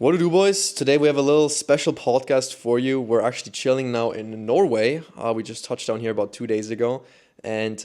What to do, boys? Today we have a little special podcast for you. We're actually chilling now in Norway. We just touched down here about 2 days ago, and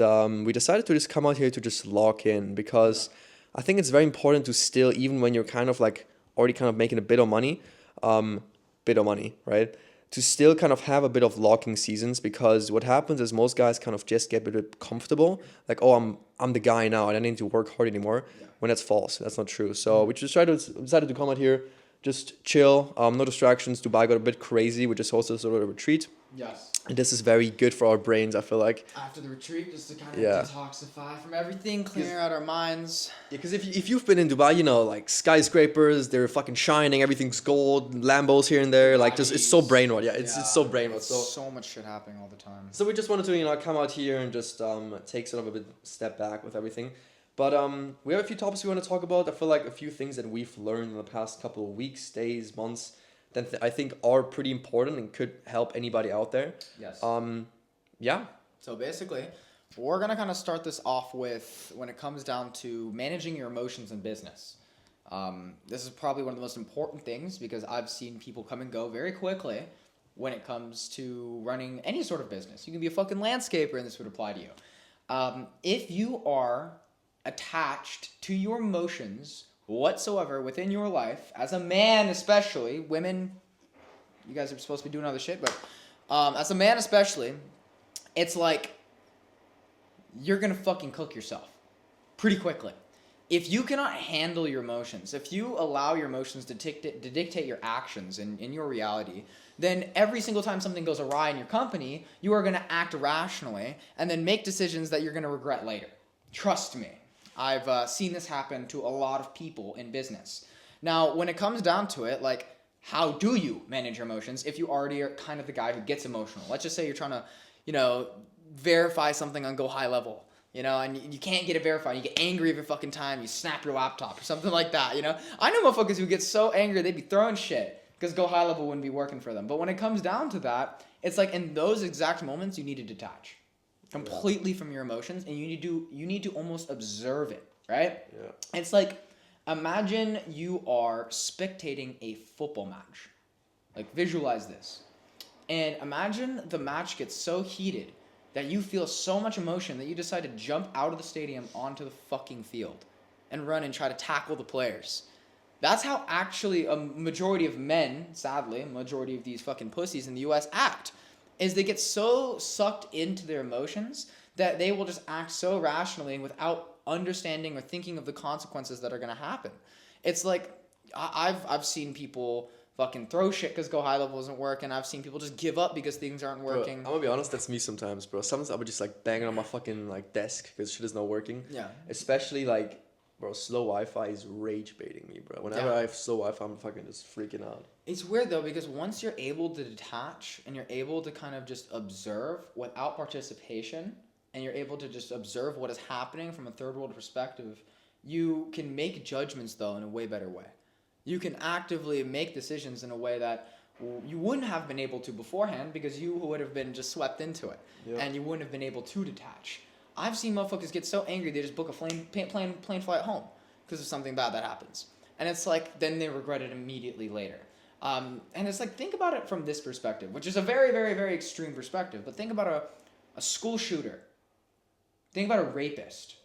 we decided to just come out here to just lock in because I think it's very important to still, even when you're kind of like already kind of making a bit of money, right? To still kind of have a bit of locking seasons because what happens is most guys kind of just get a bit comfortable, like, oh, I'm the guy now and I don't need to work hard anymore. When that's false, that's not true. So we just decided to come out here, just chill, no distractions. Dubai got a bit crazy. We just hosted sort of a retreat. Yes. And this is very good for our brains, I feel like. After the retreat, just to kind of Yeah. detoxify from everything, clear out our minds. Yeah, because if you've been in Dubai, you know, like skyscrapers, they're fucking shining, everything's gold, Lambos here and there, like just it's so brainwashed. Yeah, it's so brainwashed. So much shit happening all the time. So we just wanted to, come out here and just take sort of a bit step back with everything. But we have a few topics we want to talk about. I feel like a few things that we've learned in the past couple of weeks, days, months, that I think are pretty important and could help anybody out there. Yes. Yeah. So basically, we're going to kind of start this off with when it comes down to managing your emotions in business. This is probably one of the most important things because I've seen people come and go very quickly when it comes to running any sort of business. You can be a fucking landscaper and this would apply to you. If you are attached to your emotions whatsoever within your life, as a man especially, women, you guys are supposed to be doing other shit, but as a man especially, it's like you're gonna fucking cook yourself pretty quickly. If you cannot handle your emotions, if you allow your emotions to dictate your actions in your reality, then every single time something goes awry in your company, you are gonna act irrationally and then make decisions that you're gonna regret later. Trust me. I've seen this happen to a lot of people in business. Now, when it comes down to it, like, how do you manage your emotions if you already are kind of the guy who gets emotional? Let's just say you're trying to, verify something on Go High Level, and you can't get it verified. You get angry every fucking time. You snap your laptop or something like that, I know motherfuckers who get so angry they'd be throwing shit because Go High Level wouldn't be working for them. But when it comes down to that, it's like in those exact moments, you need to detach completely from your emotions, and you need to almost observe it, right? Yeah. It's like, imagine you are spectating a football match. Like, visualize this. And imagine the match gets so heated that you feel so much emotion that you decide to jump out of the stadium onto the fucking field and run and try to tackle the players. That's how actually a majority of men, sadly, a majority of these fucking pussies in the US act. Is they get so sucked into their emotions that they will just act so rationally without understanding or thinking of the consequences that are going to happen. It's like, I've seen people fucking throw shit because Go High Level doesn't work, and I've seen people just give up because things aren't working. Bro, I'm gonna be honest, that's me sometimes, bro. Sometimes I would just like bang on my fucking like desk because shit is not working. Yeah. Especially like, bro, slow Wi-Fi is rage baiting me, bro. Whenever I have slow Wi-Fi, I'm fucking just freaking out. It's weird though because once you're able to detach and you're able to kind of just observe without participation, and you're able to just observe what is happening from a third world perspective, you can make judgments though in a way better way. You can actively make decisions in a way that you wouldn't have been able to beforehand because you would have been just swept into it, and you wouldn't have been able to detach. I've seen motherfuckers get so angry they just book a plane flight home because of something bad that happens. And it's like, then they regret it immediately later. And it's like, think about it from this perspective, which is a very, very, very extreme perspective. But think about a school shooter. Think about a rapist.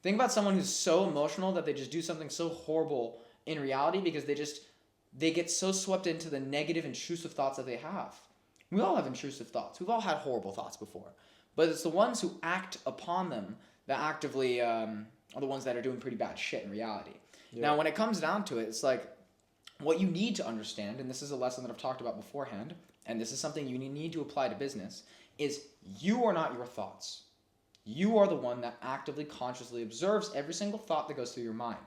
Think about someone who's so emotional that they just do something so horrible in reality because they get so swept into the negative, intrusive thoughts that they have. We all have intrusive thoughts. We've all had horrible thoughts before. But it's the ones who act upon them that actively are the ones that are doing pretty bad shit in reality. Yeah. Now, when it comes down to it, it's like what you need to understand, and this is a lesson that I've talked about beforehand, and this is something you need to apply to business, is you are not your thoughts. You are the one that actively, consciously observes every single thought that goes through your mind.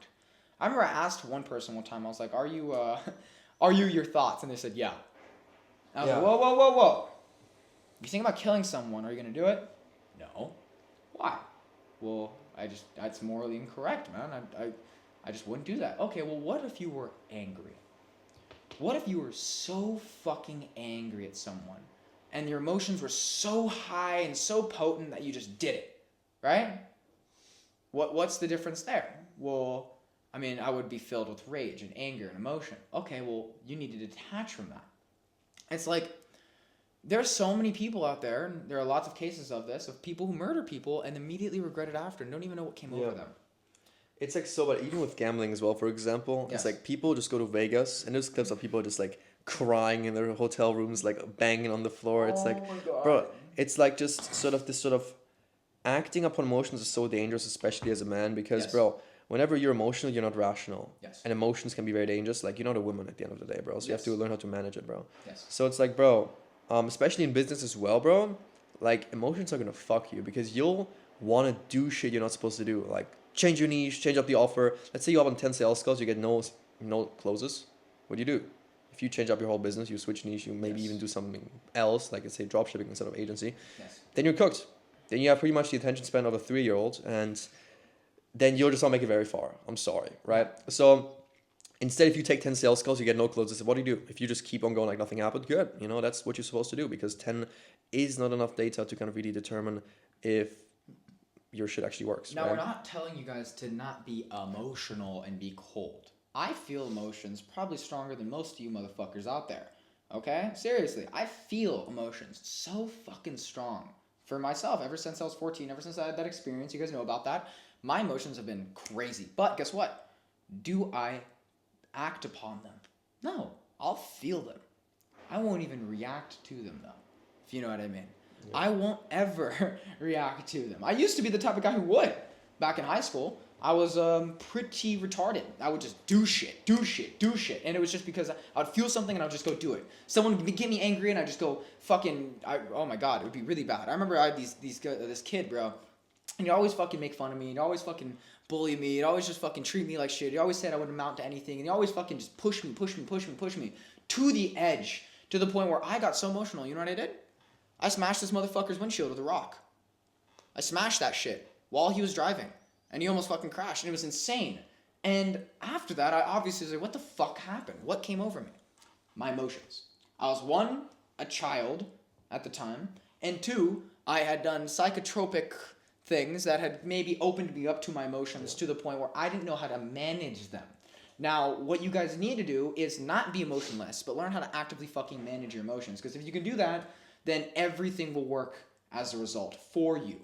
I remember I asked one person one time, I was like, are you your thoughts? And they said, yeah. I was like, whoa. You think about killing someone, are you going to do it? No. Why? Well, that's morally incorrect, man. I just wouldn't do that. Okay, well, what if you were angry? What if you were so fucking angry at someone and your emotions were so high and so potent that you just did it, right? What's the difference there? Well, I mean, I would be filled with rage and anger and emotion. Okay, well, you need to detach from that. It's like, there's so many people out there, and there are lots of cases of this, of people who murder people and immediately regret it after and don't even know what came over them. It's like so, but even with gambling as well, for example, Yes. it's like people just go to Vegas and there's clips of people just like crying in their hotel rooms, like banging on the floor. It's like, my God. bro, it's like just sort of this sort of acting upon emotions is so dangerous, especially as a man, because, Yes. bro, whenever you're emotional, you're not rational. Yes. And emotions can be very dangerous. Like, you're not a woman at the end of the day, bro. So you have to Yes. learn how to manage it, bro. Yes. So it's like, bro, especially in business as well, bro, like emotions are gonna fuck you because you'll want to do shit you're not supposed to do. Like, change your niche, change up the offer. Let's say you have on 10 sales calls, you get no closes. What do you do? If you change up your whole business, you switch niche, you maybe Yes. even do something else, like let's say dropshipping instead of agency, Yes. then you're cooked. Then you have pretty much the attention span of a 3-year-old, and then you'll just not make it very far. I'm sorry, right? So instead, if you take 10 sales calls, you get no closes. What do you do? If you just keep on going like nothing happened, good. You know, that's what you're supposed to do because 10 is not enough data to kind of really determine if your shit actually works. Now, right? we're not telling you guys to not be emotional and be cold. I feel emotions probably stronger than most of you motherfuckers out there. Okay? Seriously, I feel emotions so fucking strong. For myself, ever since I was 14, ever since I had that experience, you guys know about that, my emotions have been crazy. But guess what? Do I act upon them? No. I'll feel them. I won't even react to them, though. If you know what I mean. Yeah. I won't ever react to them. I used to be the type of guy who would. Back in high school, I was pretty retarded. I would just do shit. And it was just because I would feel something and I would just go do it. Someone would get me angry and I just go fucking, oh my God, it would be really bad. I remember I had this kid, bro, and he'd always fucking make fun of me. He'd always fucking bully me. He'd always just fucking treat me like shit. He always said I wouldn't amount to anything. And he always fucking just push me to the edge, to the point where I got so emotional. You know what I did? I smashed this motherfucker's windshield with a rock. I smashed that shit while he was driving. And he almost fucking crashed. And it was insane. And after that, I obviously was like, what the fuck happened? What came over me? My emotions. I was, one, a child at the time. And two, I had done psychotropic things that had maybe opened me up to my emotions to the point where I didn't know how to manage them. Now, what you guys need to do is not be emotionless, but learn how to actively fucking manage your emotions. Because if you can do that, then everything will work as a result for you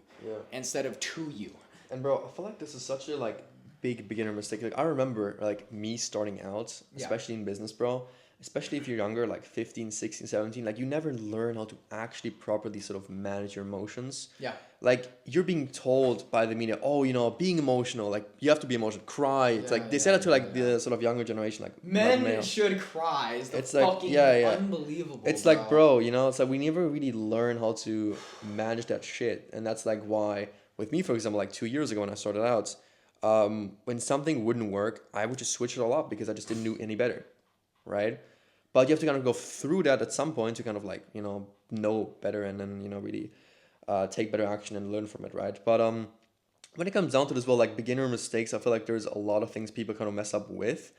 instead of to you. And bro, I feel like this is such a like big beginner mistake. Like I remember like me starting out, especially in business, bro. Especially if you're younger, like 15, 16, 17, like you never learn how to actually properly sort of manage your emotions. Yeah. Like you're being told by the media, oh, you know, being emotional, like you have to be emotional, cry. It's like they said it to like the sort of younger generation, like men should cry. It's fucking unbelievable. It's like, bro, you know, it's like we never really learn how to manage that shit, and that's like why with me, for example, like 2 years ago when I started out, when something wouldn't work, I would just switch it all up because I just didn't know any better, right? But you have to kind of go through that at some point to kind of like, you know better and then, you know, really take better action and learn from it, right? But when it comes down to this, well, like beginner mistakes, I feel like there's a lot of things people kind of mess up with.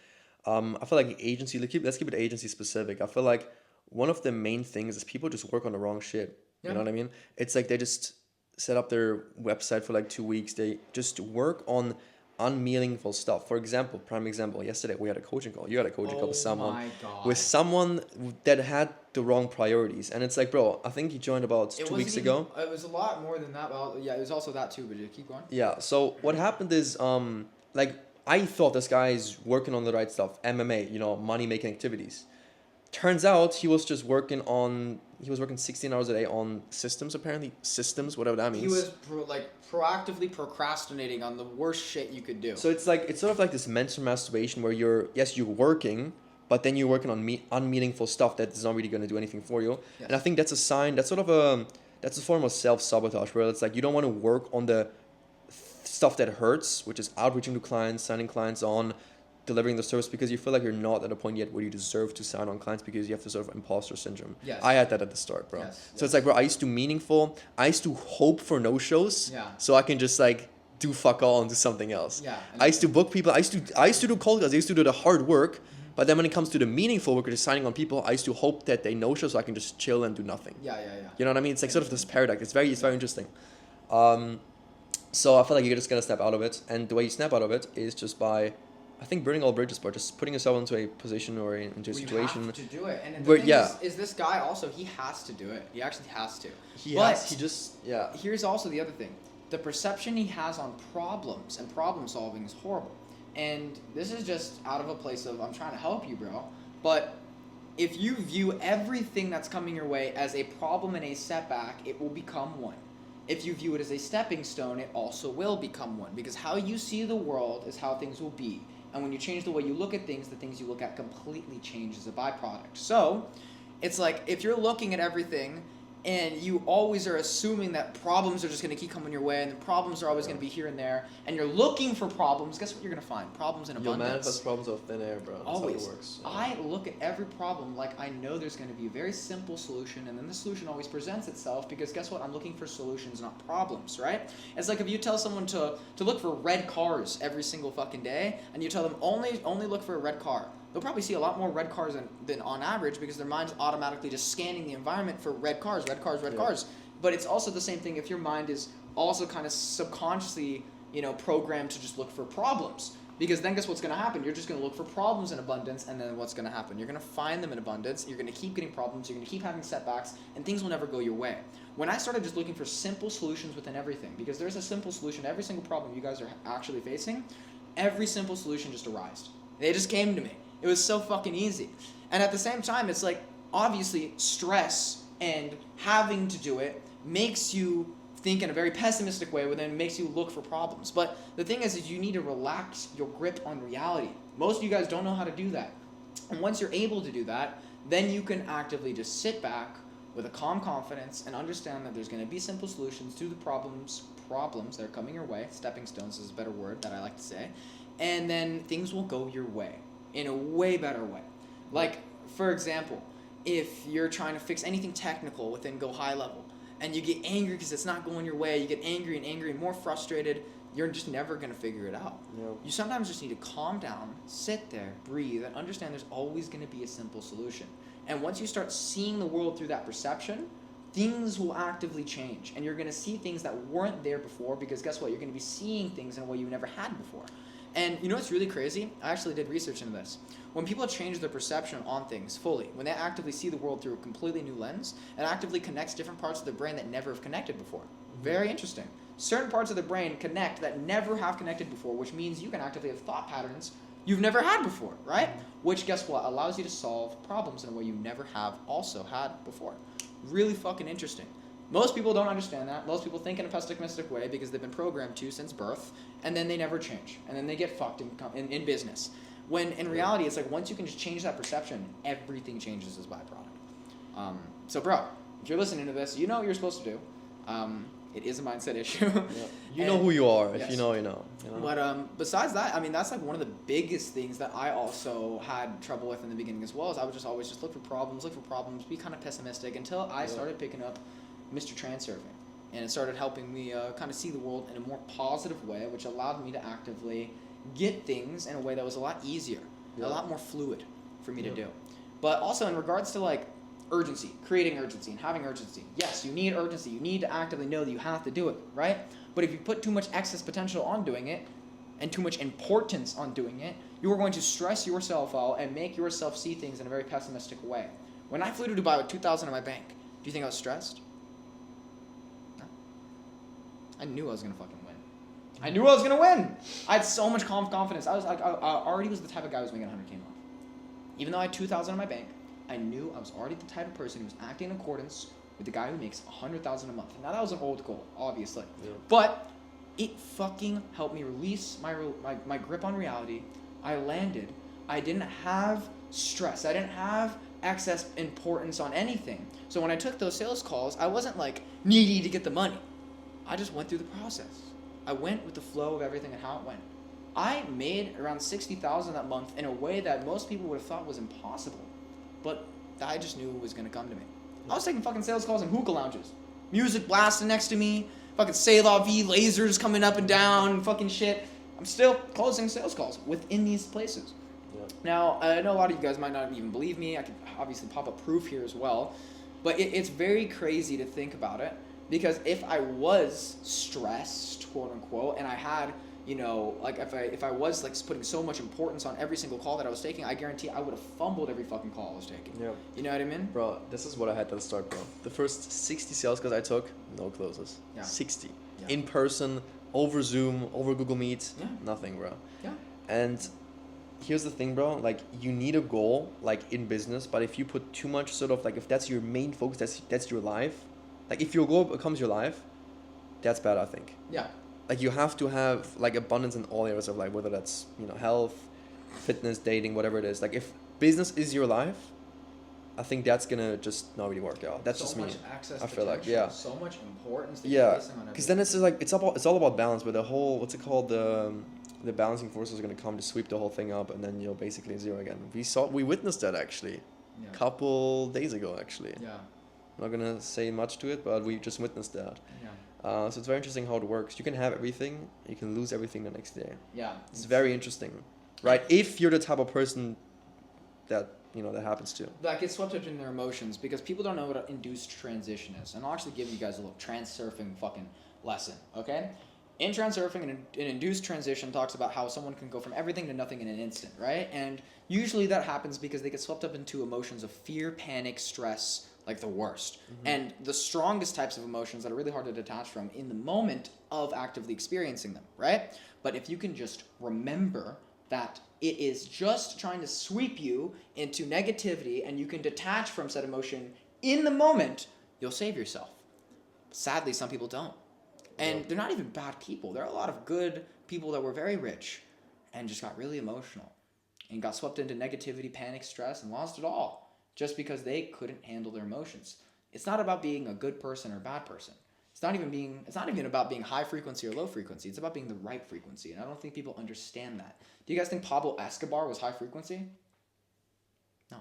I feel like agency, let's keep it agency specific. I feel like one of the main things is people just work on the wrong shit. You know what I mean? It's like they just set up their website for like 2 weeks. They just work on unmeaningful stuff. For example, prime example, yesterday we had a coaching call. You had a coaching call with someone that had the wrong priorities. And it's like, bro, I think he joined about 2 weeks ago. It was a lot more than that. Well, yeah, it was also that too, but keep going. Yeah, so what happened is, like, I thought this guy is working on the right stuff, MMA, you know, money-making activities. Turns out he was just working 16 hours a day on systems, apparently. Systems, whatever that means. He was proactively procrastinating on the worst shit you could do. So it's sort of like this mental masturbation where you're working, but then you're working on unmeaningful stuff that is not really going to do anything for you. Yes. And I think that's a sign, that's a form of self-sabotage where it's like you don't want to work on the stuff that hurts, which is outreaching to clients, signing clients on, delivering the service, because you feel like you're not at a point yet where you deserve to sign on clients because you have this sort of imposter syndrome. Yes. I had that at the start, bro. So it's like, bro, I used to meaningful. I used to hope for no-shows so I can just like do fuck all and do something else. Yeah. I used to book people. I used to do cold calls. I used to do the hard work. But then when it comes to the meaningful work, just signing on people, I used to hope that they no-show so I can just chill and do nothing. Yeah. You know what I mean? It's like sort of this paradox. It's very interesting. So I feel like you're just gonna snap out of it, and the way you snap out of it is just by I think burning all bridges, but just putting yourself into a position or into a You situation. have to do it, and the Where- thing yeah. is this guy also, he has to do it. He actually has to. He But has, he just, yeah. here's also the other thing. The perception he has on problems and problem solving is horrible. And this is just out of a place of, I'm trying to help you, bro. But if you view everything that's coming your way as a problem and a setback, it will become one. If you view it as a stepping stone, it also will become one. Because how you see the world is how things will be. And when you change the way you look at things, the things you look at completely change as a byproduct. So, it's like, if you're looking at everything and you always are assuming that problems are just going to keep coming your way and the problems are always going to be here and there, and you're looking for problems, guess what you're going to find? Problems in You'll abundance. manifest problems out of thin air, bro. That's Always. how it works. I look at every problem like I know there's going to be a very simple solution, and then the solution always presents itself because guess what? I'm looking for solutions, not problems, right? It's like if you tell someone to look for red cars every single fucking day, and you tell them only look for a red car. They'll probably see a lot more red cars than on average because their mind's automatically just scanning the environment for red cars. But it's also the same thing if your mind is also kind of subconsciously, programmed to just look for problems. Because then guess what's going to happen? You're just going to look for problems in abundance, and then what's going to happen? You're going to find them in abundance, you're going to keep getting problems, you're going to keep having setbacks, and things will never go your way. When I started just looking for simple solutions within everything, because there's a simple solution to every single problem you guys are actually facing, every simple solution just arose. They just came to me. It was so fucking easy. And at the same time, it's like, obviously, stress and having to do it makes you think in a very pessimistic way, but then makes you look for problems. But the thing is you need to relax your grip on reality. Most of you guys don't know how to do that. And once you're able to do that, then you can actively just sit back with a calm confidence and understand that there's going to be simple solutions to the problems that are coming your way. Stepping stones is a better word that I like to say. And then things will go your way in a way better way. Like, for example, if you're trying to fix anything technical within Go High Level, and you get angry because it's not going your way, you get angry and more frustrated, you're just never going to figure it out. Yep. You sometimes just need to calm down, sit there, breathe, and understand there's always going to be a simple solution. And once you start seeing the world through that perception, things will actively change. And you're going to see things that weren't there before because guess what? You're going to be seeing things in a way you never had before. And you know what's really crazy? I actually did research into this. When people change their perception on things fully, when they actively see the world through a completely new lens, it actively connects different parts of their brain that never have connected before. Mm-hmm. Very interesting. Certain parts of the brain connect that never have connected before, which means you can actively have thought patterns you've never had before, right? Mm-hmm. Which, guess what, allows you to solve problems in a way you never have also had before. Really fucking interesting. Most people don't understand that. Most people think in a pessimistic way because they've been programmed to since birth, and then they never change. And then they get fucked in business. When in reality, it's like once you can just change that perception, everything changes as byproduct. So, bro, if you're listening to this, you know what you're supposed to do. It is a mindset issue. Yeah. You know who you are. Yes. If you know, you know. But besides that, I mean, that's like one of the biggest things that I also had trouble with in the beginning as well. Is I would just always just look for problems, be kind of pessimistic until I started picking up Mr. Transurfing, and it started helping me kind of see the world in a more positive way, which allowed me to actively get things in a way that was a lot easier, a lot more fluid for me to do. But also in regards to like urgency, creating urgency and having urgency. Yes, you need urgency. You need to actively know that you have to do it, right? But if you put too much excess potential on doing it and too much importance on doing it, you are going to stress yourself out and make yourself see things in a very pessimistic way. When I flew to Dubai with $2,000 in my bank, do you think I was stressed? I knew I was going to fucking win. I knew I was going to win. I had so much confidence. I was like, I already was the type of guy who was making 100K a month. Even though I had 2,000 in my bank, I knew I was already the type of person who was acting in accordance with the guy who makes 100,000 a month. Now that was an old goal, obviously. Yeah. But it fucking helped me release my grip on reality. I landed. I didn't have stress. I didn't have excess importance on anything. So when I took those sales calls, I wasn't like needy to get the money. I just went through the process. I went with the flow of everything and how it went. I made around 60,000 that month in a way that most people would have thought was impossible. But I just knew it was going to come to me. I was taking fucking sales calls in hookah lounges. Music blasting next to me. Fucking C'est La Vie lasers coming up and down. Fucking shit. I'm still closing sales calls within these places. Yeah. Now, I know a lot of you guys might not even believe me. I could obviously pop up proof here as well. But it's very crazy to think about it. Because if I was stressed, quote unquote, and I had you know, like if I was like putting so much importance on every single call that I was taking, I guarantee I would have fumbled every fucking call I was taking. Yeah. You know what I mean? Bro, this is what I had at the start, bro. The first 60 sales calls I took, no closes. Yeah. 60. Yeah. In person, over Zoom, over Google Meet, Yeah. nothing, bro. Yeah. And here's the thing, bro. Like, you need a goal, like, in business, but if you put too much sort of, like, if that's your main focus, that's your life. Like, if your goal becomes your life, that's bad, I think. Yeah. Like, you have to have, like, abundance in all areas of life, whether that's, you know, health, fitness, dating, whatever it is. Like, if business is your life, I think that's gonna just not really work out. That's so just me. much access I feel like, potential, yeah. so much importance that you're Yeah, placing on because then everything. it's just like it's all about balance. But the whole, what's it called, the balancing forces are gonna come to sweep the whole thing up, and then basically zero again. We witnessed that actually, Yeah. a couple days ago actually. Yeah. I'm not gonna say much to it, but we just witnessed that. Yeah. So it's very interesting how it works. You can have everything, you can lose everything the next day. Yeah. It's very interesting, right? If you're the type of person that that happens to. That gets swept up in their emotions because people don't know what an induced transition is. And I'll actually give you guys a little transurfing fucking lesson, okay? In transurfing, an induced transition talks about how someone can go from everything to nothing in an instant, right? And usually that happens because they get swept up into emotions of fear, panic, stress, like the worst. Mm-hmm. And the strongest types of emotions that are really hard to detach from in the moment of actively experiencing them, right? But if you can just remember that it is just trying to sweep you into negativity and you can detach from said emotion in the moment, you'll save yourself. Sadly, some people don't. And they're not even bad people. There are a lot of good people that were very rich and just got really emotional and got swept into negativity, panic, stress, and lost it all just because they couldn't handle their emotions. It's not about being a good person or a bad person. It's not even about being high frequency or low frequency. It's about being the right frequency. And I don't think people understand that. Do you guys think Pablo Escobar was high frequency? No.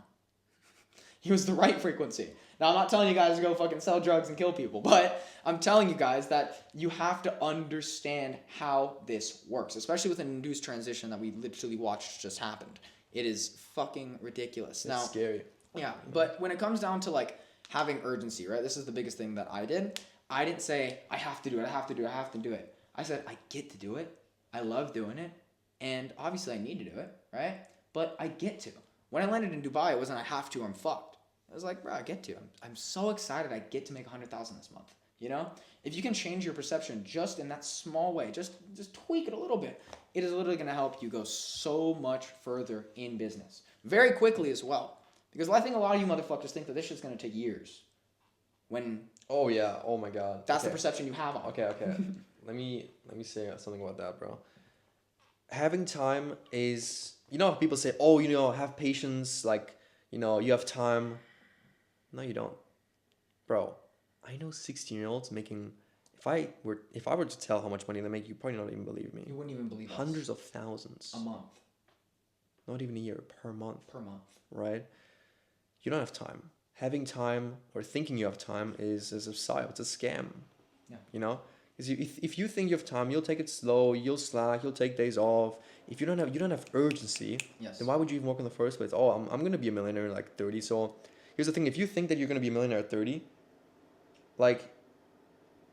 He was the right frequency. Now, I'm not telling you guys to go fucking sell drugs and kill people, but I'm telling you guys that you have to understand how this works, especially with an induced transition that we literally watched just happened. It is fucking ridiculous. It's scary. Yeah, but when it comes down to like having urgency, right? This is the biggest thing that I did. I didn't say, I have to do it, I have to do it, I have to do it. I said, I get to do it. I love doing it. And obviously I need to do it, right? But I get to. When I landed in Dubai, it wasn't I have to, I'm fucked. I was like, bro, I get to. I'm so excited I get to make 100,000 this month. You know? If you can change your perception just in that small way, just tweak it a little bit, it is literally going to help you go so much further in business. Very quickly as well. Because I think a lot of you motherfuckers think that this shit's going to take years. When Oh yeah. Oh my God. that's the perception you have on it. Okay. let me say something about that, bro. Having time is, how people say, oh, have patience, like, you have time. No, you don't. Bro, I know 16-year-olds making, if I were to tell how much money they make, you probably not even believe me. You wouldn't even believe us. Hundreds of thousands. A month. Not even a year, per month. Per month. Right? You don't have time. Having time or thinking you have time is a psyop. It's a scam. Yeah. Because if you think you have time, you'll take it slow. You'll slack. You'll take days off. If you don't have urgency, Yes. then why would you even work in the first place? Oh, I'm gonna be a millionaire at like 30. So here's the thing: if you think that you're gonna be a millionaire at 30, like,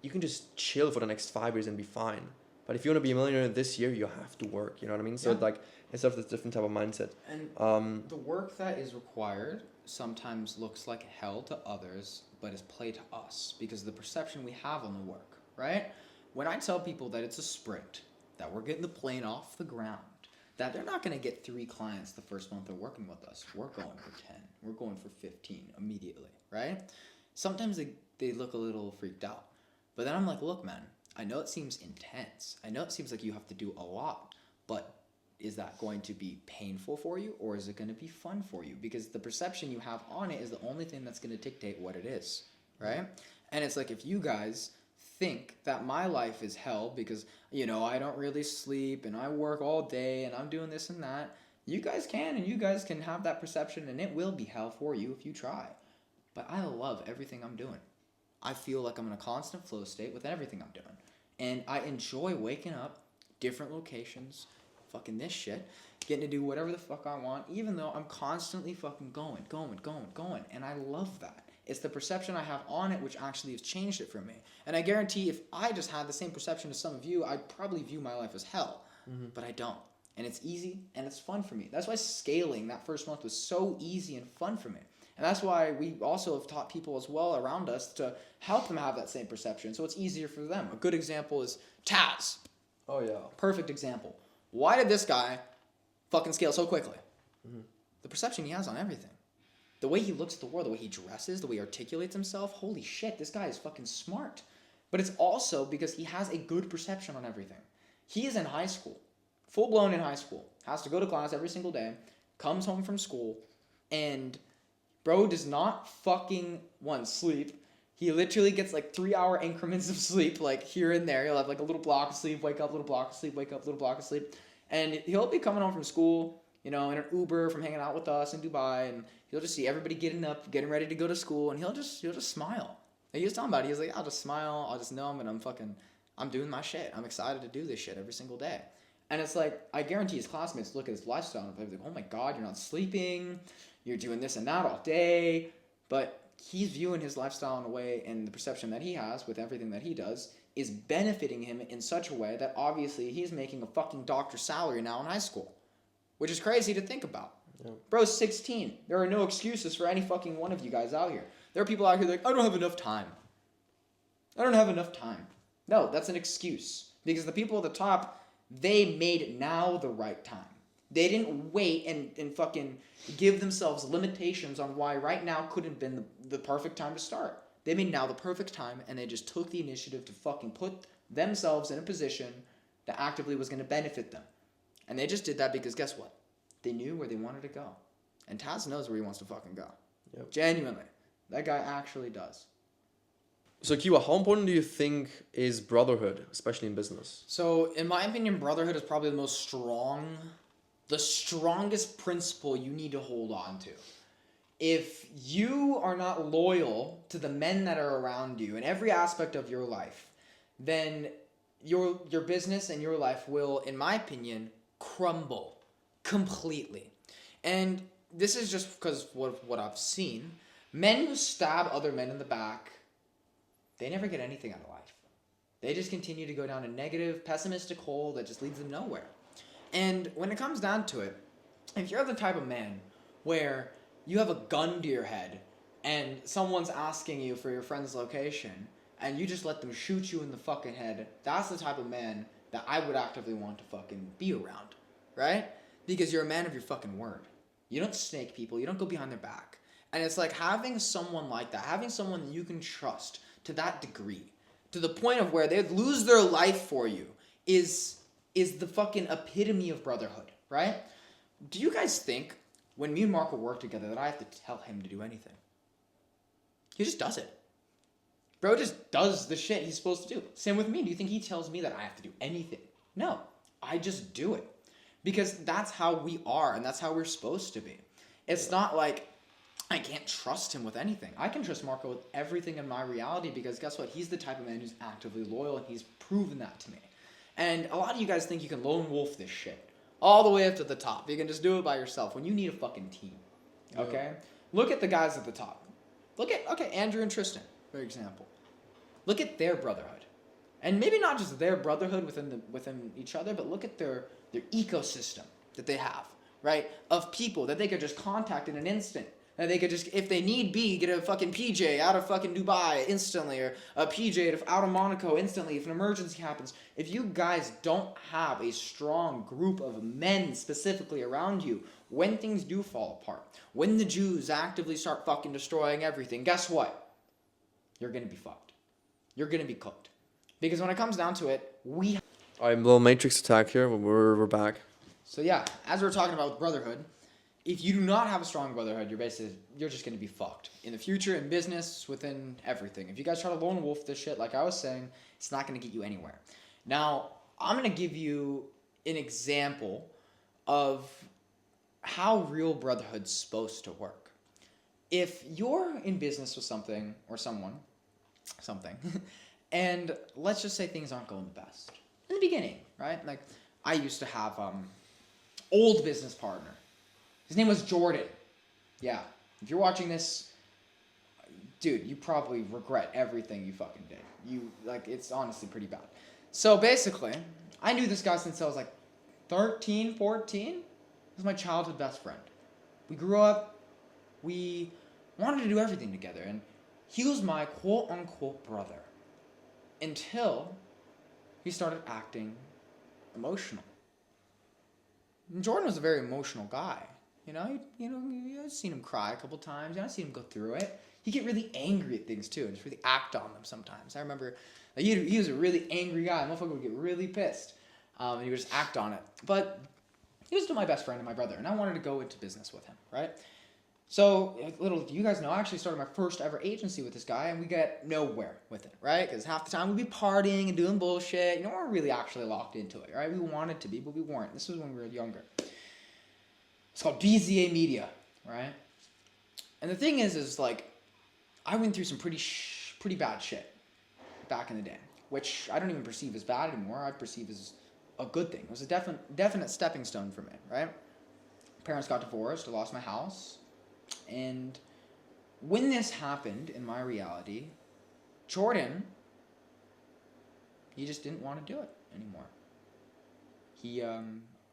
you can just chill for the next 5 years and be fine. But if you want to be a millionaire this year, you have to work. You know what I mean? So like, it's sort of this different type of mindset. And the work that is required sometimes looks like hell to others, but is play to us because of the perception we have on the work, right? When I tell people that it's a sprint, that we're getting the plane off the ground, that they're not going to get 3 clients the first month they're working with us. We're going for 10. We're going for 15 immediately, right? Sometimes they look a little freaked out. But then I'm like, look, man, I know it seems intense. I know it seems like you have to do a lot, but is that going to be painful for you or is it going to be fun for you? Because the perception you have on it is the only thing that's going to dictate what it is, right? And it's like if you guys think that my life is hell because, I don't really sleep and I work all day and I'm doing this and that, you guys can have that perception and it will be hell for you if you try. But I love everything I'm doing. I feel like I'm in a constant flow state with everything I'm doing. And I enjoy waking up, different locations, fucking this shit, getting to do whatever the fuck I want, even though I'm constantly fucking going. And I love that. It's the perception I have on it which actually has changed it for me. And I guarantee if I just had the same perception as some of you, I'd probably view my life as hell. But I don't. And it's easy and it's fun for me. That's why scaling that first month was so easy and fun for me. And that's why we also have taught people as well around us to help them have that same perception so it's easier for them. A good example is Taz. Oh, yeah. Perfect example. Why did this guy fucking scale so quickly? The perception he has on everything. The way he looks at the world, the way he dresses, the way he articulates himself. Holy shit, this guy is fucking smart. But it's also because he has a good perception on everything. He is in high school. Full blown in high school. Has to go to class every single day. Comes home from school. And bro does not fucking, sleep. He literally gets like 3-hour increments of sleep, like here and there. He'll have like a little block of sleep, wake up, little block of sleep, wake up, little block of sleep. And he'll be coming home from school, in an Uber from hanging out with us in Dubai, and he'll just see everybody getting up, getting ready to go to school, and he'll just smile. And he was talking about it. He was like, I'll just smile, I'll just know him, and I'm doing my shit. I'm excited to do this shit every single day. And it's like, I guarantee his classmates look at his lifestyle and they're like, oh my God, you're not sleeping, you're doing this and that all day. But he's viewing his lifestyle in a way, and the perception that he has with everything that he does is benefiting him in such a way that obviously he's making a fucking doctor's salary now in high school. Which is crazy to think about. Yeah. Bro's 16. There are no excuses for any fucking one of you guys out here. There are people out here like, I don't have enough time. No, that's an excuse. Because the people at the top, they made now the right time. They didn't wait and fucking give themselves limitations on why right now couldn't have been the perfect time to start. They made now the perfect time, and they just took the initiative to fucking put themselves in a position that actively was going to benefit them. And they just did that because guess what? They knew where they wanted to go. And Taz knows where he wants to fucking go. Yep. Genuinely. That guy actually does. So, Kihua, how important do you think is brotherhood, especially in business? So, in my opinion, brotherhood is probably the strongest principle you need to hold on to. If you are not loyal to the men that are around you in every aspect of your life, then your business and your life will, in my opinion, crumble completely. And this is just because of what I've seen. Men who stab other men in the back, they never get anything out of life. They just continue to go down a negative, pessimistic hole that just leads them nowhere. And when it comes down to it, if you're the type of man where you have a gun to your head and someone's asking you for your friend's location and you just let them shoot you in the fucking head, that's the type of man that I would actively want to fucking be around, right? Because you're a man of your fucking word. You don't snake people. You don't go behind their back. And it's like having someone like that, having someone that you can trust to that degree, to the point of where they'd lose their life for you, is the fucking epitome of brotherhood, right? Do you guys think when me and Marco work together that I have to tell him to do anything? He just does it. Bro just does the shit he's supposed to do. Same with me. Do you think he tells me that I have to do anything? No. I just do it. Because that's how we are, and that's how we're supposed to be. It's not like I can't trust him with anything. I can trust Marco with everything in my reality because guess what? He's the type of man who's actively loyal, and he's proven that to me. And a lot of you guys think you can lone wolf this shit all the way up to the top. You can just do it by yourself when you need a fucking team. Okay? Yeah. Look at the guys at the top. Look at, Andrew and Tristan, for example. Look at their brotherhood. And maybe not just their brotherhood within each other, but look at their ecosystem that they have, right? Of people that they could just contact in an instant. And they could just, if they need be, get a fucking PJ out of fucking Dubai instantly, or a PJ out of Monaco instantly if an emergency happens. If you guys don't have a strong group of men specifically around you, when things do fall apart, when the Jews actively start fucking destroying everything, guess what? You're going to be fucked. You're going to be cooked. Because when it comes down to it, we... All right, little Matrix attack here. We're back. So yeah, as we're talking about brotherhood, if you do not have a strong brotherhood, you're just going to be fucked. In the future, in business, within everything. If you guys try to lone wolf this shit, like I was saying, it's not going to get you anywhere. Now, I'm going to give you an example of how real brotherhood's supposed to work. If you're in business with something, or something, and let's just say things aren't going the best. In the beginning, right? Like, I used to have old business partner. His name was Jordan. Yeah. If you're watching this, dude, you probably regret everything you fucking did. It's honestly pretty bad. So basically, I knew this guy since I was like 13, 14. He was my childhood best friend. We grew up, we wanted to do everything together, and he was my quote-unquote brother until he started acting emotional. And Jordan was a very emotional guy. I've seen him cry a couple times. I've seen him go through it. He'd get really angry at things too, and just really act on them sometimes. I remember he was a really angry guy. The motherfucker would get really pissed, and he would just act on it. But he was still my best friend and my brother, and I wanted to go into business with him, right? So, little do you guys know, I actually started my first ever agency with this guy, and we got nowhere with it, right? Because half the time we'd be partying and doing bullshit. We weren't really actually locked into it, right? We wanted to be, but we weren't. This was when we were younger. It's called BZA Media, right? And the thing is like, I went through some pretty bad shit back in the day, which I don't even perceive as bad anymore. I perceive as a good thing. It was a definite stepping stone for me, right? Parents got divorced. I lost my house. And when this happened in my reality, Jordan, he just didn't want to do it anymore. He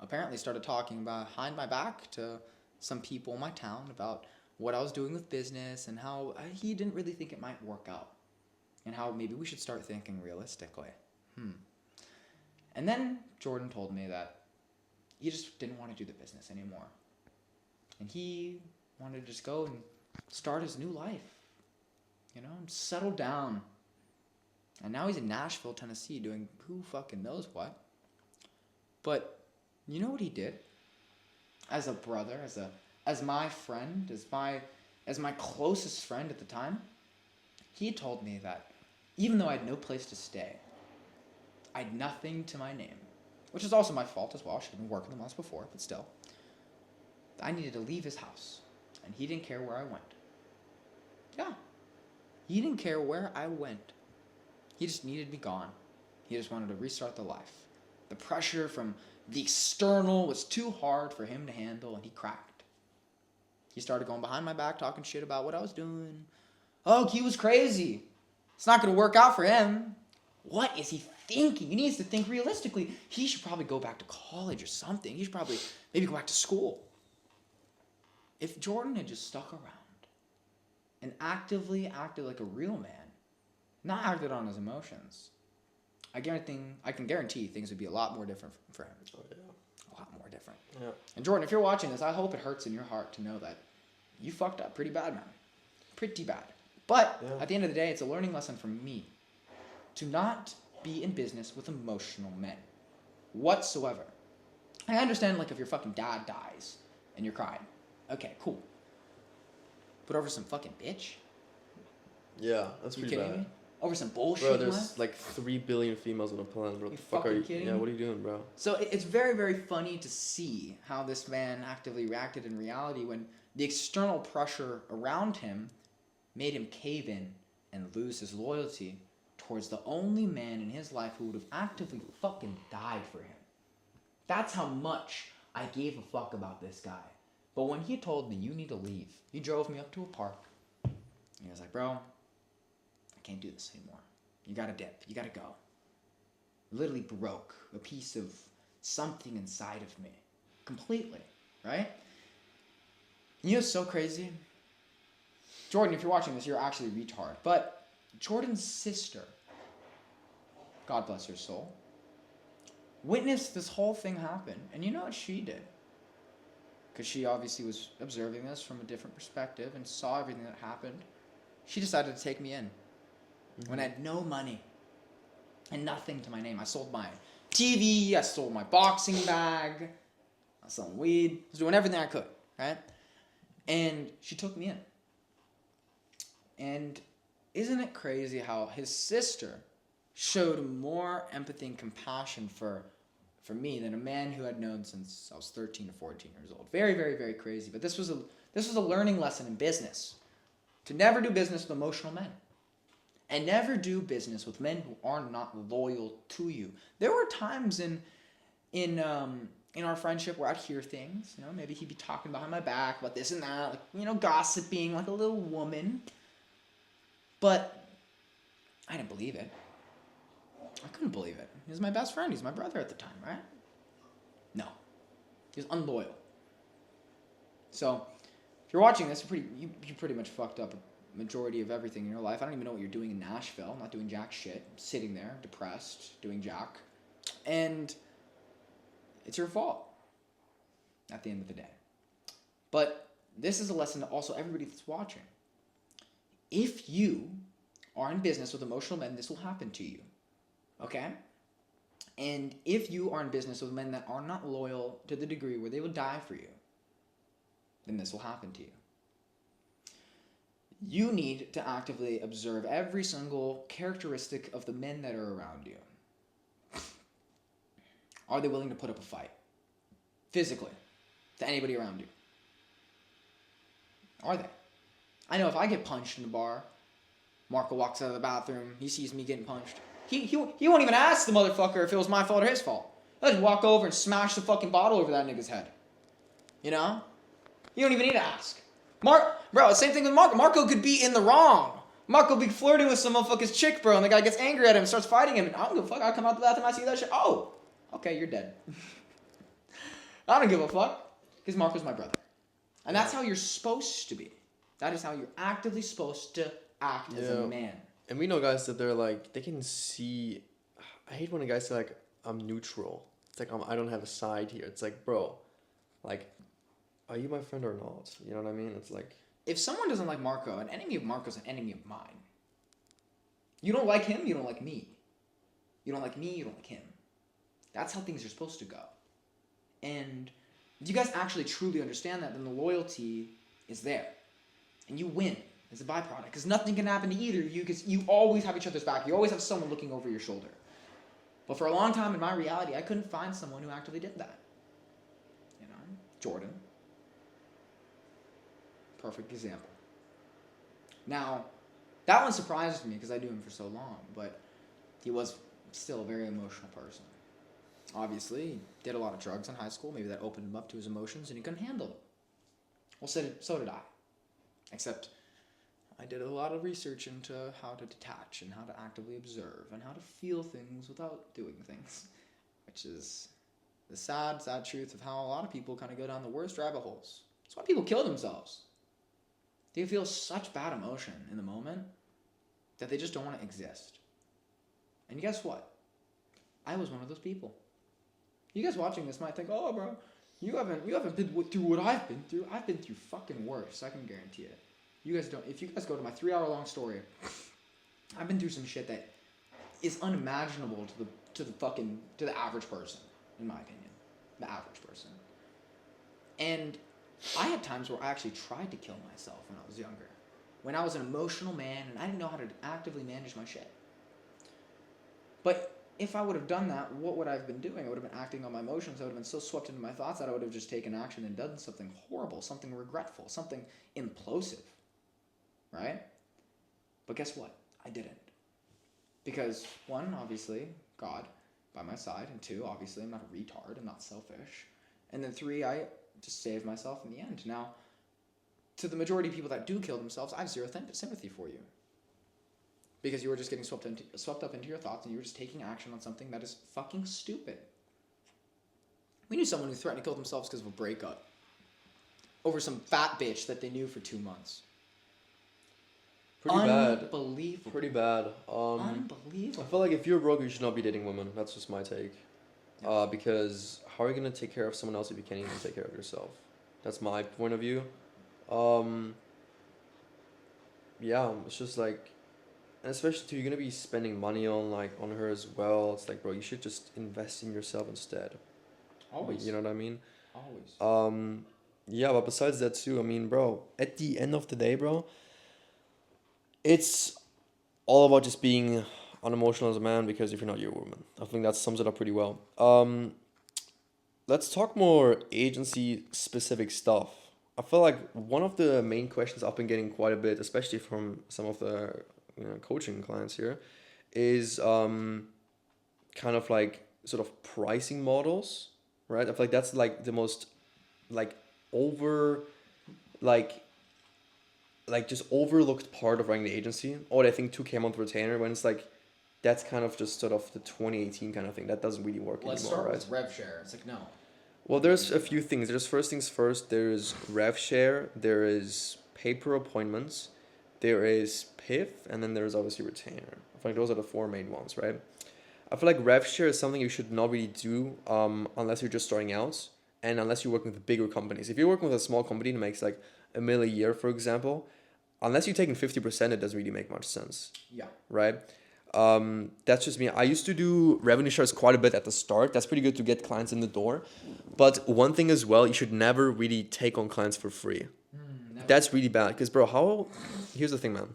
apparently started talking behind my back to some people in my town about what I was doing with business and how he didn't really think it might work out and how maybe we should start thinking realistically. And then Jordan told me that he just didn't want to do the business anymore. And he wanted to just go and start his new life, and settle down. And now he's in Nashville, Tennessee, doing who fucking knows what. But you know what he did? As a brother, as my friend, as my closest friend at the time, he told me that even though I had no place to stay, I had nothing to my name, which is also my fault as well. I should have been working the months before, but still. I needed to leave his house, and he didn't care where I went. Yeah. He didn't care where I went. He just needed me gone. He just wanted to restart the life. The pressure from the external was too hard for him to handle, and he cracked. He started going behind my back, talking shit about what I was doing. Oh, he was crazy. It's not going to work out for him. What is he thinking? He needs to think realistically. He should probably go back to college or something. He should probably maybe go back to school. If Jordan had just stuck around and actively acted like a real man, not acted on his emotions, I can guarantee things would be a lot more different for him. Oh, yeah. A lot more different. Yeah. And Jordan, if you're watching this, I hope it hurts in your heart to know that you fucked up pretty bad, man. Pretty bad. But at the end of the day, it's a learning lesson from me to not be in business with emotional men whatsoever. I understand, like, if your fucking dad dies and you're crying. Okay, cool. But over some fucking bitch? Yeah, that's pretty bad. You kidding me? Over some bullshit? Bro, there's like 3 billion females on the planet. What the fuck are you? Kidding Yeah, me? what are you doing, bro? So it's very, very funny to see how this man actively reacted in reality when the external pressure around him made him cave in and lose his loyalty towards the only man in his life who would have actively fucking died for him. That's how much I gave a fuck about this guy. But when he told me, you need to leave, he drove me up to a park. And he was like, bro, I can't do this anymore. You gotta dip. You gotta go. Literally broke a piece of something inside of me. Completely. Right? You know what's so crazy? Jordan, if you're watching this, you're actually a retard. But Jordan's sister, God bless her soul, witnessed this whole thing happen. And you know what she did? Because she obviously was observing this from a different perspective and saw everything that happened. She decided to take me in. When I had no money and nothing to my name. I sold my TV, I sold my boxing bag, I was selling weed, I was doing everything I could, right? And she took me in. And isn't it crazy how his sister showed more empathy and compassion for me than a man who I'd known since I was 13 to 14 years old. Very, very, very crazy. But this was a learning lesson in business. To never do business with emotional men. And never do business with men who are not loyal to you. There were times in in our friendship where I'd hear things, you know, maybe he'd be talking behind my back about this and that, like, you know, gossiping like a little woman. But I didn't believe it. I couldn't believe it. He was my best friend. He's my brother at the time, right? No. He was unloyal. So, if you're watching this, you pretty much fucked up a majority of everything in your life. I don't even know what you're doing in Nashville. I'm not doing jack shit. I'm sitting there, depressed, doing jack. And it's your fault at the end of the day. But this is a lesson to also everybody that's watching. If you are in business with emotional men, this will happen to you. Okay? And if you are in business with men that are not loyal to the degree where they will die for you, then this will happen to you. You need to actively observe every single characteristic of the men that are around you. Are they willing to put up a fight? Physically. To anybody around you. Are they? I know if I get punched in the bar, Marco walks out of the bathroom, he sees me getting punched. He won't even ask the motherfucker if it was my fault or his fault. He'll just walk over and smash the fucking bottle over that nigga's head. You know? You don't even need to ask. Bro, same thing with Marco. Marco could be in the wrong. Marco be flirting with some motherfucker's chick, bro, and the guy gets angry at him and starts fighting him. And I don't give a fuck. I come out the bathroom, I see that shit. Oh, okay, you're dead. I don't give a fuck. Because Marco's my brother. And that's how you're supposed to be. That is how you're actively supposed to act as a man. And we know guys that they're like, they can see. I hate when a guy say like, I'm neutral. It's like, I don't have a side here. It's like, bro, like, are you my friend or not? You know what I mean? It's like, if someone doesn't like Marco, an enemy of Marco's an enemy of mine. You don't like him, you don't like me. You don't like me, you don't like him. That's how things are supposed to go. And if you guys actually truly understand that, then the loyalty is there. And you win as a byproduct. Because nothing can happen to either of you because you always have each other's back. You always have someone looking over your shoulder. But for a long time in my reality, I couldn't find someone who actively did that. You know, Jordan. Perfect example. Now, that one surprised me because I knew him for so long, but he was still a very emotional person. Obviously, he did a lot of drugs in high school. Maybe that opened him up to his emotions and he couldn't handle them. Well, so did I. Except I did a lot of research into how to detach and how to actively observe and how to feel things without doing things, which is the sad, sad truth of how a lot of people kind of go down the worst rabbit holes. That's why people kill themselves. They feel such bad emotion in the moment that they just don't want to exist. And guess what? I was one of those people. You guys watching this might think, oh, bro, you haven't been through what I've been through. I've been through fucking worse. I can guarantee it. You guys don't. If you guys go to my 3-hour-long story, I've been through some shit that is unimaginable to the average person, in my opinion, the average person. And I had times where I actually tried to kill myself when I was younger, when I was an emotional man and I didn't know how to actively manage my shit. But if I would have done that, what would I have been doing? I would have been acting on my emotions. I would have been so swept into my thoughts that I would have just taken action and done something horrible, something regretful, something implosive, right? But guess what? I didn't. Because, one, obviously, God by my side, and two, obviously, I'm not a retard, I'm not selfish, and then three, I just saved myself in the end. Now, to the majority of people that do kill themselves, I have zero sympathy for you. Because you were just getting swept up into your thoughts and you were just taking action on something that is fucking stupid. We knew someone who threatened to kill themselves because of a breakup. Over some fat bitch that they knew for 2 months. Pretty bad. Unbelievable. Pretty bad. Unbelievable. I feel like if you're broke, you should not be dating women. That's just my take. Yeah. Because how are you going to take care of someone else if you can't even take care of yourself? That's my point of view. Yeah, it's just like, and especially too, you're gonna be spending money on her as well. It's like, bro, you should just invest in yourself instead. Always. You know what I mean? Always. Yeah, but besides that too, I mean, bro, at the end of the day, bro, it's all about just being unemotional as a man, because if you're not, you're a woman. I think that sums it up pretty well. Let's talk more agency specific stuff. I feel like one of the main questions I've been getting quite a bit, especially from some of the coaching clients here, is kind of like sort of pricing models right? I feel like that's like the most like over like just overlooked part of running the agency. Or I think 2K a month retainer when it's like that's kind of just sort of the 2018 kind of thing. That doesn't really work Let's anymore, start right? with rev share. It's like no. Well, there's a few things. There's first things first. There is rev share. There is pay per appointments. There is PIF, and then there's obviously retainer. I feel like those are the four main ones, right? I feel like rev share is something you should not really do unless you're just starting out and unless you're working with bigger companies. If you're working with a small company that makes like a million a year, for example, unless you're taking 50%, it doesn't really make much sense, Yeah. right? That's just me. I used to do revenue shares quite a bit at the start. That's pretty good to get clients in the door. But one thing as well, you should never really take on clients for free. Never. That's really bad. Because, bro, here's the thing, man.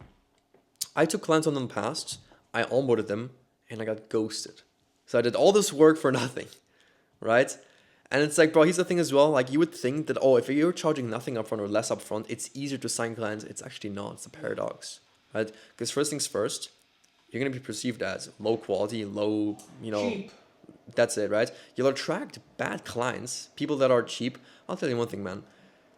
I took clients on in the past, I onboarded them, and I got ghosted. So I did all this work for nothing, right? And it's like, bro, here's the thing as well. Like, you would think that, oh, if you're charging nothing upfront or less upfront, it's easier to sign clients. It's actually not. It's a paradox, right? Because first things first, you're going to be perceived as low quality, low, cheap. That's it, right? You'll attract bad clients, people that are cheap. I'll tell you one thing, man.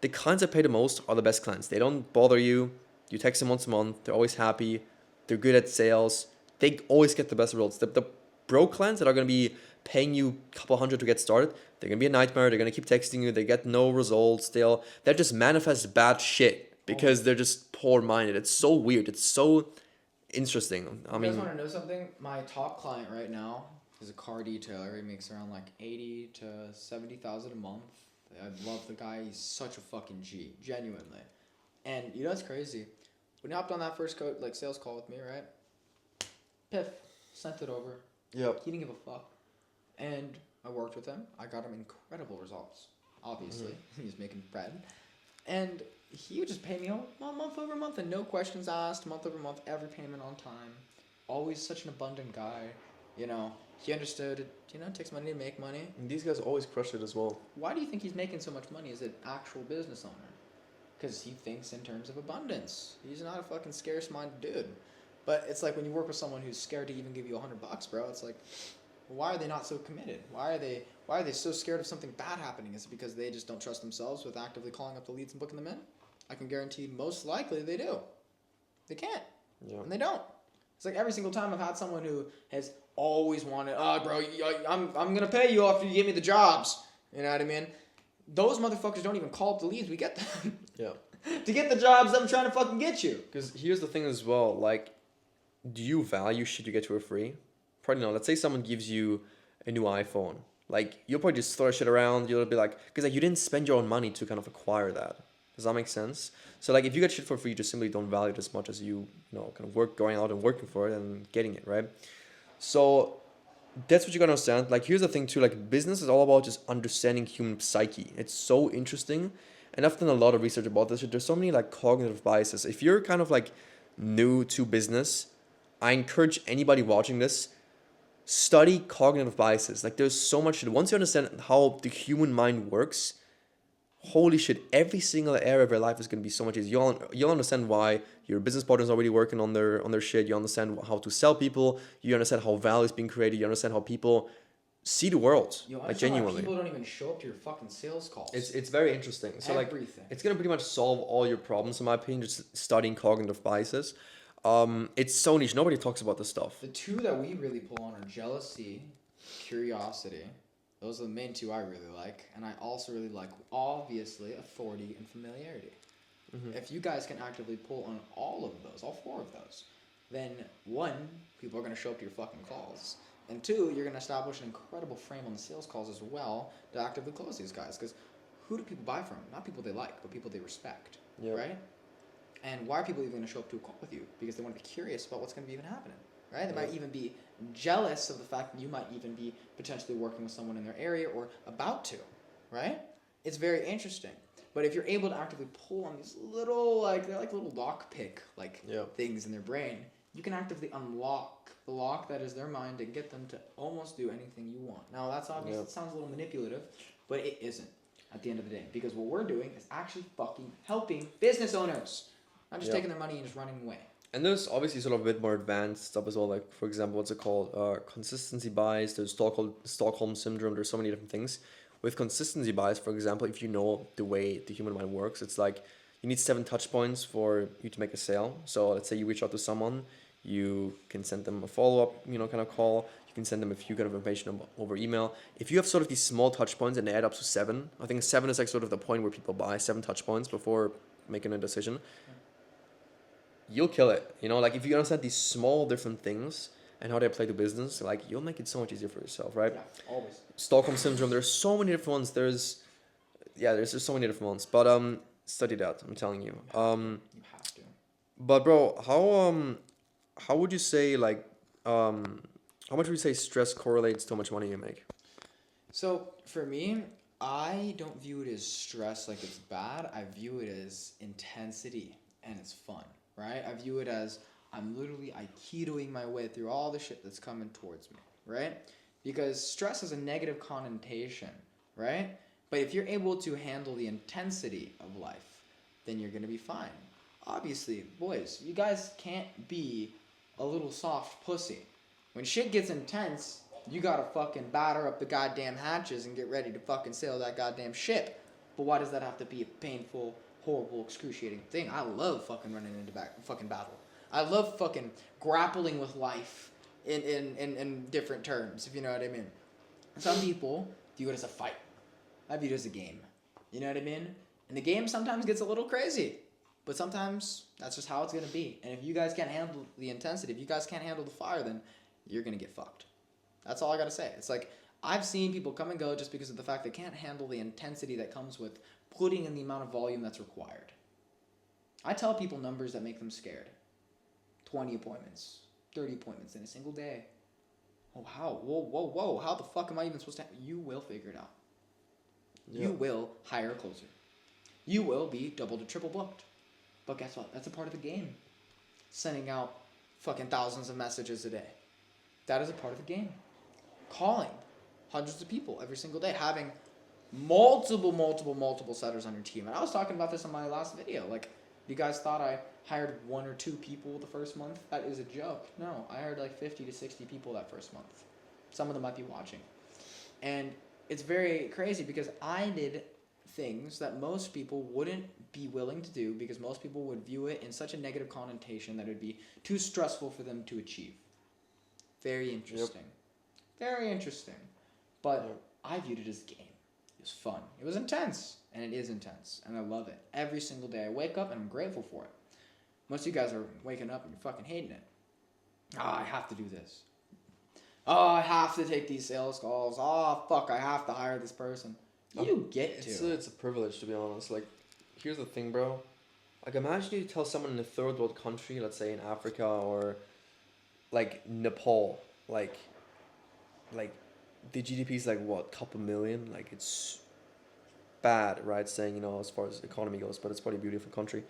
The clients that pay the most are the best clients. They don't bother you. You text them once a month. They're always happy. They're good at sales. They always get the best results. The broke clients that are going to be paying you a couple hundred to get started, they're going to be a nightmare. They're going to keep texting you. They get no results. That just manifests bad shit because they're just poor-minded. It's so weird. It's so interesting. You guys want to know something? My top client right now is a car detailer. He makes around like 80 to 70,000 a month. I love the guy. He's such a fucking G, genuinely. And you know what's crazy? When he hopped on that first sales call with me, right? Piff, sent it over. Yep. He didn't give a fuck. And I worked with him. I got him incredible results. Obviously, he's making bread. And he would just pay me month over month and no questions asked, month over month, every payment on time. Always such an abundant guy. He understood it, it takes money to make money. And these guys always crush it as well. Why do you think he's making so much money as an actual business owner? Because he thinks in terms of abundance. He's not a fucking scarce-minded dude. But it's like when you work with someone who's scared to even give you $100, bro, it's like, why are they not so committed? Why are they so scared of something bad happening? Is it because they just don't trust themselves with actively calling up the leads and booking them in? I can guarantee most likely they do. They can't. Yeah. And they don't. It's like every single time I've had someone who has always wanted, bro, I'm going to pay you after you give me the jobs. You know what I mean? Those motherfuckers don't even call up the leads. We get them. Yeah. To get the jobs I'm trying to fucking get you. Because here's the thing as well, like, do you value shit you get for free? Probably not. Let's say someone gives you a new iPhone. Like, you'll probably just throw shit around. You'll be like, because like, you didn't spend your own money to kind of acquire that. Does that make sense? So like, if you get shit for free, you just simply don't value it as much as you kind of going out and working for it and getting it, right? So that's what you gotta understand. Like, here's the thing too, like, business is all about just understanding human psyche. It's so interesting. And I've done a lot of research about this. There's so many like cognitive biases. If you're kind of like new to business, I encourage anybody watching this, study cognitive biases. Like, there's so much shit. Once you understand how the human mind works, holy shit, every single area of your life is going to be so much easier. You'll understand why your business partner is already working on their shit. You understand how to sell people. You understand how value is being created. You understand how people see the world, like, genuinely. People don't even show up to your fucking sales calls. It's very interesting. So everything. Like, it's gonna pretty much solve all your problems, in my opinion, just studying cognitive biases. It's so niche. Nobody talks about this stuff. The two that we really pull on are jealousy, curiosity. Those are the main two I really like. And I also really like, obviously, authority and familiarity. Mm-hmm. If you guys can actively pull on all of those, all four of those, then one, people are going to show up to your fucking calls. And two, you're going to establish an incredible frame on the sales calls as well to actively close these guys. Because who do people buy from? Not people they like, but people they respect. Yep. Right? And why are people even going to show up to a call with you? Because they want to be curious about what's going to be even happening. Right? They might even be jealous of the fact that you might even be potentially working with someone in their area or about to. Right? It's very interesting. But if you're able to actively pull on these little, they're like little lockpick, things in their brain, you can actively unlock the lock that is their mind and get them to almost do anything you want. Now, that's obvious. It sounds a little manipulative, but it isn't at the end of the day. Because what we're doing is actually fucking helping business owners. Not just taking their money and just running away. And there's obviously sort of a bit more advanced stuff as well. Like, for example, what's it called? Consistency bias. There's Stockholm syndrome. There's so many different things. with consistency bias, for example, if you know the way the human mind works, it's like you need 7 touch points for you to make a sale. So let's say you reach out to someone, you can send them a follow-up, kind of call. You can send them a few kind of information over email. If you have sort of these small touch points and they add up to 7, I think 7 is like sort of the point where people buy 7 touch points before making a decision. You'll kill it. Like if you understand these small different things and how they apply to business, like you'll make it so much easier for yourself, right? Yeah, always. Stockholm syndrome. There's so many different ones. There's just so many different ones. But study that. I'm telling you. You have to. But bro, how would you say like how much would you say stress correlates to how much money you make? So for me, I don't view it as stress like it's bad. I view it as intensity and it's fun, right? I view it as I'm literally Aikidooing my way through all the shit that's coming towards me, right? Because stress has a negative connotation, right? But if you're able to handle the intensity of life, then you're going to be fine. Obviously, boys, you guys can't be a little soft pussy. When shit gets intense, you gotta fucking batter up the goddamn hatches and get ready to fucking sail that goddamn ship. But why does that have to be a painful, horrible, excruciating thing? I love fucking running into fucking battle. I love fucking grappling with life in different terms, if you know what I mean. Some people view it as a fight. I view it as a game. You know what I mean? And the game sometimes gets a little crazy. But sometimes that's just how it's going to be. And if you guys can't handle the intensity, if you guys can't handle the fire, then you're going to get fucked. That's all I got to say. It's like I've seen people come and go just because of the fact they can't handle the intensity that comes with putting in the amount of volume that's required. I tell people numbers that make them scared. 20 appointments, 30 appointments in a single day. Oh, how? Whoa. How the fuck am I even supposed to? You will figure it out. Yep. You will hire a closer. You will be double to triple booked. But guess what? That's a part of the game. Sending out fucking thousands of messages a day. That is a part of the game. Calling hundreds of people every single day. Having multiple setters on your team. And I was talking about this in my last video. Like, you guys thought I hired 1 or 2 people the first month? That is a joke. No, I hired like 50 to 60 people that first month. Some of them might be watching. And it's very crazy because I did things that most people wouldn't be willing to do because most people would view it in such a negative connotation that it would be too stressful for them to achieve. Very interesting. Yep. Very interesting. But yep. I viewed it as a game. It was fun. It was intense. And it is intense. And I love it. Every single day I wake up and I'm grateful for it. Most of you guys are waking up and you're fucking hating it. I have to do this. I have to take these sales calls. Fuck, I have to hire this person. You get to. It's a privilege, to be honest. Like, here's the thing, bro. Like, imagine you tell someone in a third world country, let's say in Africa or, like, Nepal, like the GDP is, like, what, couple million? Like, it's bad, right, saying, as far as economy goes, but it's probably a beautiful country.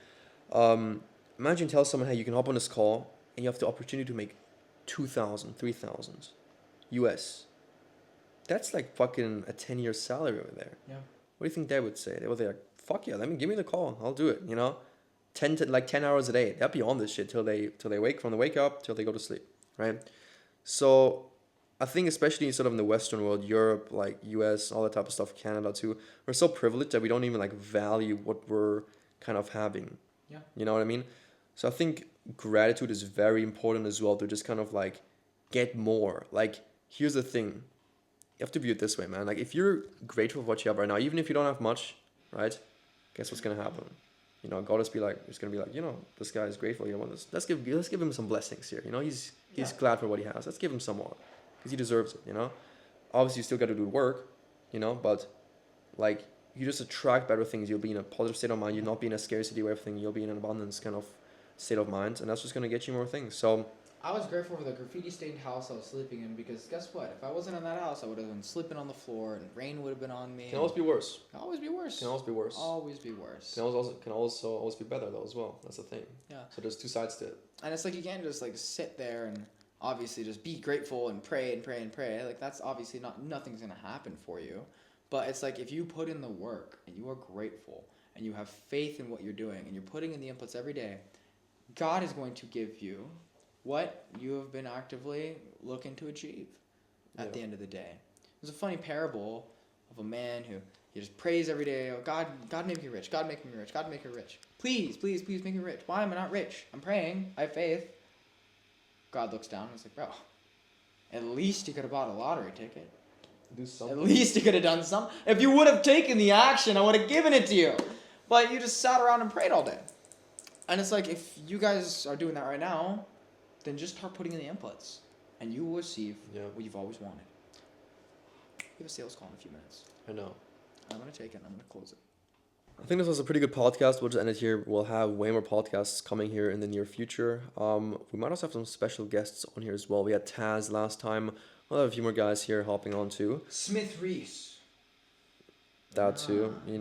Imagine tell someone, hey, you can hop on this call, and you have the opportunity to make 2,000, 3,000 US. That's like fucking a 10-year salary over there. Yeah. What do you think they would say? They would be like, fuck yeah, give me the call. I'll do it, 10 hours a day. They'll be on this shit till they wake up, till they go to sleep, right? So I think especially sort of in the Western world, Europe, like US, all that type of stuff, Canada too, we're so privileged that we don't even like value what we're kind of having. Yeah. You know what I mean? So I think gratitude is very important as well to just kind of like get more. Like, here's the thing. You have to view it this way, man. Like, if you're grateful for what you have right now, even if you don't have much, right? Guess what's gonna happen? God is gonna be like, this guy is grateful. Let's give him some blessings here. He's glad for what he has. Let's give him some more, because he deserves it. Obviously you still got to do the work, but like you just attract better things. You'll be in a positive state of mind. You'll not be in a scarcity way of thing. You'll be in an abundance kind of state of mind, and that's just gonna get you more things. So. I was grateful for the graffiti-stained house I was sleeping in because guess what? If I wasn't in that house, I would have been sleeping on the floor and rain would have been on me. Can always be worse. Can always be worse. Can always be worse. Always be worse. Can also always be better though as well. That's the thing. Yeah. So there's two sides to it. And it's like you can't just like sit there and obviously just be grateful and pray and pray and pray. Like that's obviously nothing's gonna happen for you. But it's like if you put in the work and you are grateful and you have faith in what you're doing and you're putting in the inputs every day, God is going to give you what you have been actively looking to achieve at the end of the day. There's a funny parable of a man who he just prays every day. Oh God, God make me rich. God make me rich. God make me rich. Please, please, please make me rich. Why am I not rich? I'm praying. I have faith. God looks down and is like, bro, at least you could have bought a lottery ticket. Do something. At least you could have done something. If you would have taken the action, I would have given it to you. But you just sat around and prayed all day. And it's like, if you guys are doing that right now, then just start putting in the inputs. And you will receive what you've always wanted. We have a sales call in a few minutes. I know. I'm going to take it and I'm going to close it. I think this was a pretty good podcast. We'll just end it here. We'll have way more podcasts coming here in the near future. We might also have some special guests on here as well. We had Taz last time. We'll have a few more guys here hopping on too. Smith Reese. That too, you know.